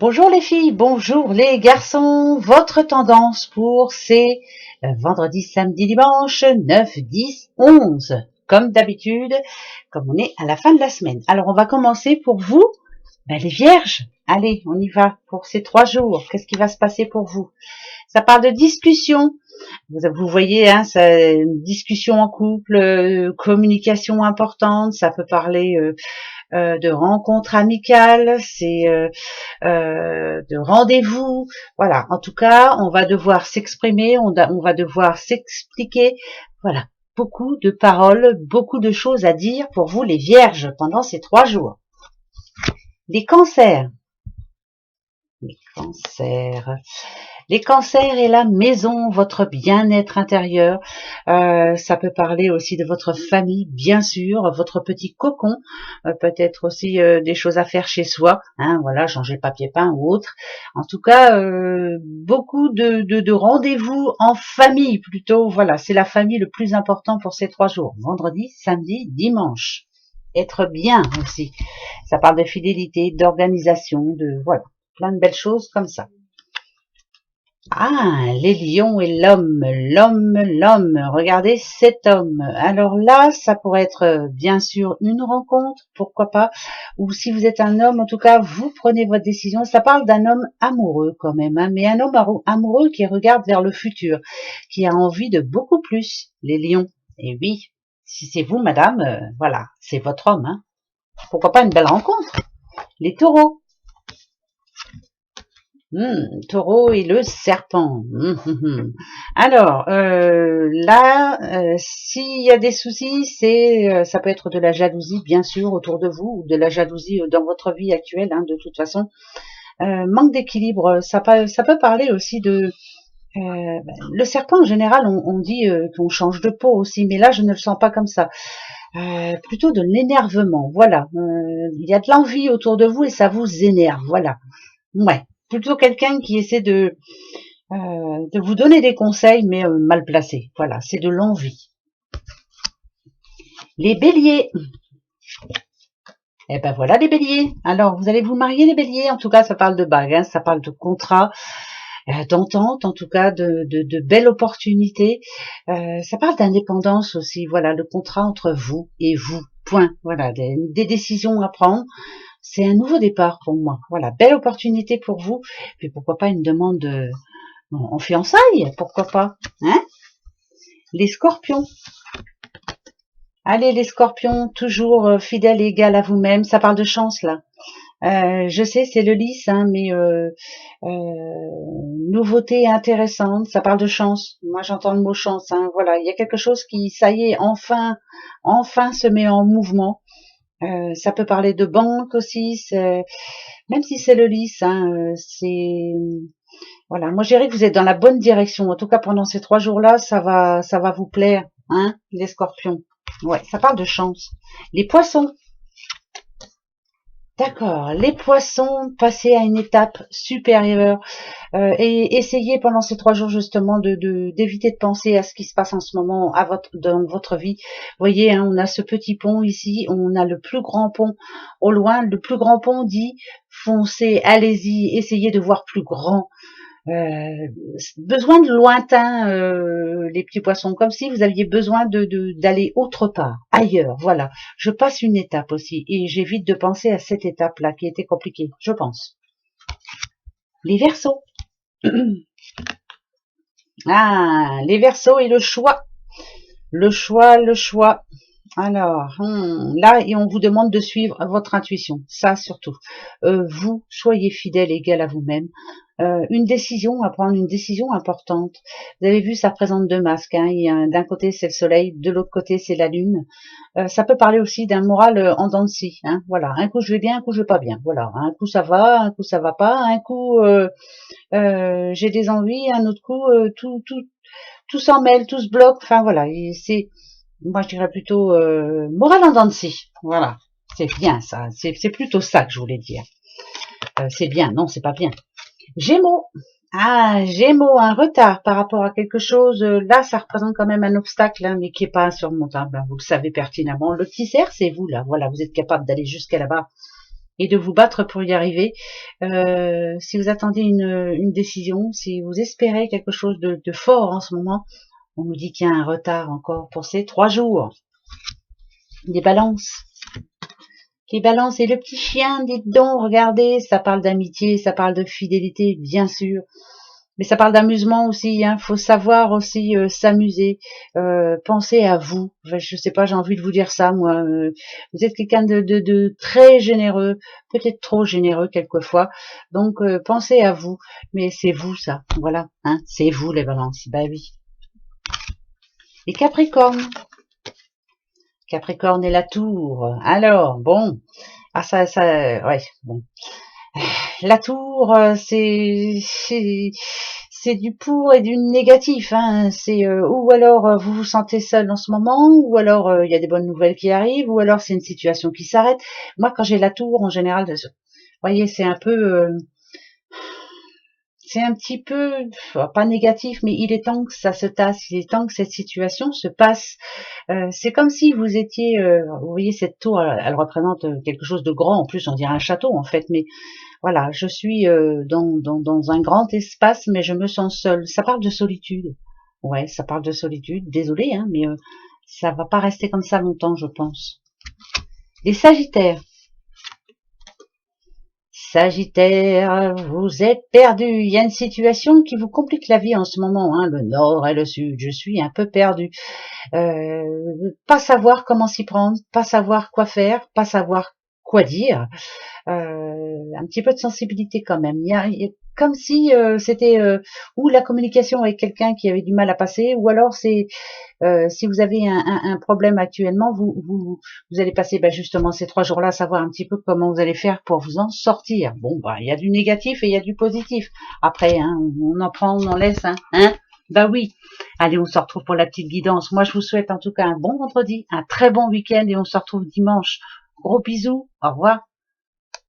Bonjour les filles, bonjour les garçons. Votre tendance pour ces vendredi, samedi, dimanche, 9, 10, 11. Comme d'habitude, comme on est à la fin de la semaine. Alors on va commencer pour vous, les vierges. Allez, on y va pour ces 3 jours. Qu'est-ce qui va se passer pour vous? Ça parle de discussion. Vous voyez, hein, c'est une discussion en couple, communication importante. Ça peut parler de rencontres amicales, c'est de rendez-vous. Voilà, en tout cas, on va devoir s'exprimer, on va devoir s'expliquer. Voilà, beaucoup de paroles, beaucoup de choses à dire pour vous les vierges pendant ces 3 jours. Les cancers. Les cancers. Les cancers et la maison, votre bien-être intérieur. Ça peut parler aussi de votre famille, bien sûr, votre petit cocon. Peut-être aussi des choses à faire chez soi. Hein, voilà, changer le papier peint ou autre. En tout cas, beaucoup de rendez-vous en famille plutôt. Voilà, c'est la famille le plus important pour ces 3 jours. Vendredi, samedi, dimanche. Être bien aussi. Ça parle de fidélité, d'organisation, de voilà, plein de belles choses comme ça. Ah, les lions et l'homme. Regardez cet homme. Alors là, ça pourrait être bien sûr une rencontre, pourquoi pas. Ou si vous êtes un homme, en tout cas, vous prenez votre décision. Ça parle d'un homme amoureux quand même, hein, mais un homme amoureux qui regarde vers le futur, qui a envie de beaucoup plus. Les lions. Et oui, si c'est vous, madame, voilà, c'est votre homme. Hein. Pourquoi pas une belle rencontre. Les taureaux. Taureau et le serpent. Alors là, s'il y a des soucis, ça peut être de la jalousie, bien sûr, autour de vous, ou de la jalousie dans votre vie actuelle, hein, de toute façon. Manque d'équilibre, ça peut parler aussi de le serpent en général. On dit qu'on change de peau aussi, mais là je ne le sens pas comme ça. Plutôt de l'énervement. Voilà, il y a de l'envie autour de vous et ça vous énerve. Voilà. Ouais. Plutôt quelqu'un qui essaie de vous donner des conseils, mais mal placés. Voilà, c'est de l'envie. Les béliers. Eh ben voilà les béliers. Alors, vous allez vous marier les béliers. En tout cas, ça parle de bague, hein, ça parle de contrat, d'entente, en tout cas de belles opportunités. Ça parle d'indépendance aussi. Voilà, le contrat entre vous et vous. Point. Voilà, des décisions à prendre. C'est un nouveau départ pour moi. Voilà, belle opportunité pour vous. Puis pourquoi pas une demande en fiançailles, pourquoi pas, hein? Les scorpions. Allez les scorpions, toujours fidèles et égales à vous-même. Ça parle de chance là. Je sais, c'est le lys, hein, mais nouveauté intéressante. Ça parle de chance. Moi, j'entends le mot chance. Hein, voilà, il y a quelque chose qui, ça y est, enfin se met en mouvement. Ça peut parler de banque aussi. Même si c'est le lys, hein, c'est voilà. Moi, je dirais que vous êtes dans la bonne direction. En tout cas, pendant ces 3 jours-là, ça va vous plaire, hein, les scorpions. Ouais, ça parle de chance. Les poissons. D'accord, les poissons, passez à une étape supérieure et essayez pendant ces 3 jours justement d'éviter de penser à ce qui se passe en ce moment dans votre vie. Vous voyez, hein, on a ce petit pont ici, on a le plus grand pont au loin. Le plus grand pont dit foncez, allez-y, essayez de voir plus grand. Besoin de lointain, les petits poissons, comme si vous aviez besoin d'aller autre part, ailleurs. Voilà, je passe une étape aussi et j'évite de penser à cette étape-là qui était compliquée, je pense. Les Verseaux. Ah, les Verseaux et le choix. Le choix. Alors, là, et on vous demande de suivre votre intuition, ça surtout. Vous, soyez fidèle, égal à vous-même. Une décision, à prendre une décision importante. Vous avez vu, ça représente 2 masques. Hein. D'un côté, c'est le soleil, de l'autre côté, c'est la lune. Ça peut parler aussi d'un moral en dents de scie. Hein. Voilà, un coup je vais bien, un coup je vais pas bien. Voilà, un coup ça va, un coup ça va pas. Un coup, j'ai des envies, un autre coup, tout s'en mêle, tout se bloque. Enfin voilà, moi je dirais plutôt moral en dents de scie. Voilà, c'est bien ça. C'est plutôt ça que je voulais dire. C'est bien, non, c'est pas bien. Gémeaux. Ah, Gémeaux, un retard par rapport à quelque chose. Là, ça représente quand même un obstacle, hein, mais qui est pas insurmontable. Hein, vous le savez pertinemment. Le petit cerf, c'est vous là. Voilà, vous êtes capable d'aller jusqu'à là-bas. et de vous battre pour y arriver. Si vous attendez une décision, si vous espérez quelque chose de fort en ce moment, on nous dit qu'il y a un retard encore pour ces 3 jours. Les balances. Les balances et le petit chien, dites donc, regardez, ça parle d'amitié, ça parle de fidélité, bien sûr. Mais ça parle d'amusement aussi, hein. Faut savoir aussi s'amuser, penser à vous. Enfin, je sais pas, j'ai envie de vous dire ça, moi. Vous êtes quelqu'un de très généreux, peut-être trop généreux quelquefois. Donc pensez à vous. Mais c'est vous ça, voilà, hein. C'est vous les balances. Bah oui. Les Capricornes. Capricorne et la Tour. Alors bon, ouais, bon. La Tour, c'est du pour et du négatif, hein. C'est ou alors vous vous sentez seul en ce moment, ou alors il y a des bonnes nouvelles qui arrivent, ou alors c'est une situation qui s'arrête. Moi, quand j'ai la Tour, en général, vous voyez, c'est un peu, c'est un petit peu, pas négatif, mais il est temps que ça se tasse, il est temps que cette situation se passe. C'est comme si vous étiez, vous voyez, cette tour, elle représente quelque chose de grand, en plus on dirait un château en fait, mais voilà, je suis dans un grand espace, mais je me sens seule. Ça parle de solitude. Ouais, ça parle de solitude. Désolée, hein, mais ça va pas rester comme ça longtemps, je pense. Les Sagittaires. Sagittaire, vous êtes perdu. Il y a une situation qui vous complique la vie en ce moment, hein, le nord et le sud. Je suis un peu perdu. Pas savoir comment s'y prendre, pas savoir quoi faire, pas savoir quoi dire. Un petit peu de sensibilité quand même. Il y a comme si c'était ou la communication avec quelqu'un qui avait du mal à passer, ou alors c'est si vous avez un problème actuellement, vous allez passer justement ces 3 jours-là à savoir un petit peu comment vous allez faire pour vous en sortir. Bon, il y a du négatif et il y a du positif. Après, hein, on en prend, on en laisse, hein. Bah oui. Allez, on se retrouve pour la petite guidance. Moi, je vous souhaite en tout cas un bon vendredi, un très bon week-end et on se retrouve dimanche. Gros bisous. Au revoir.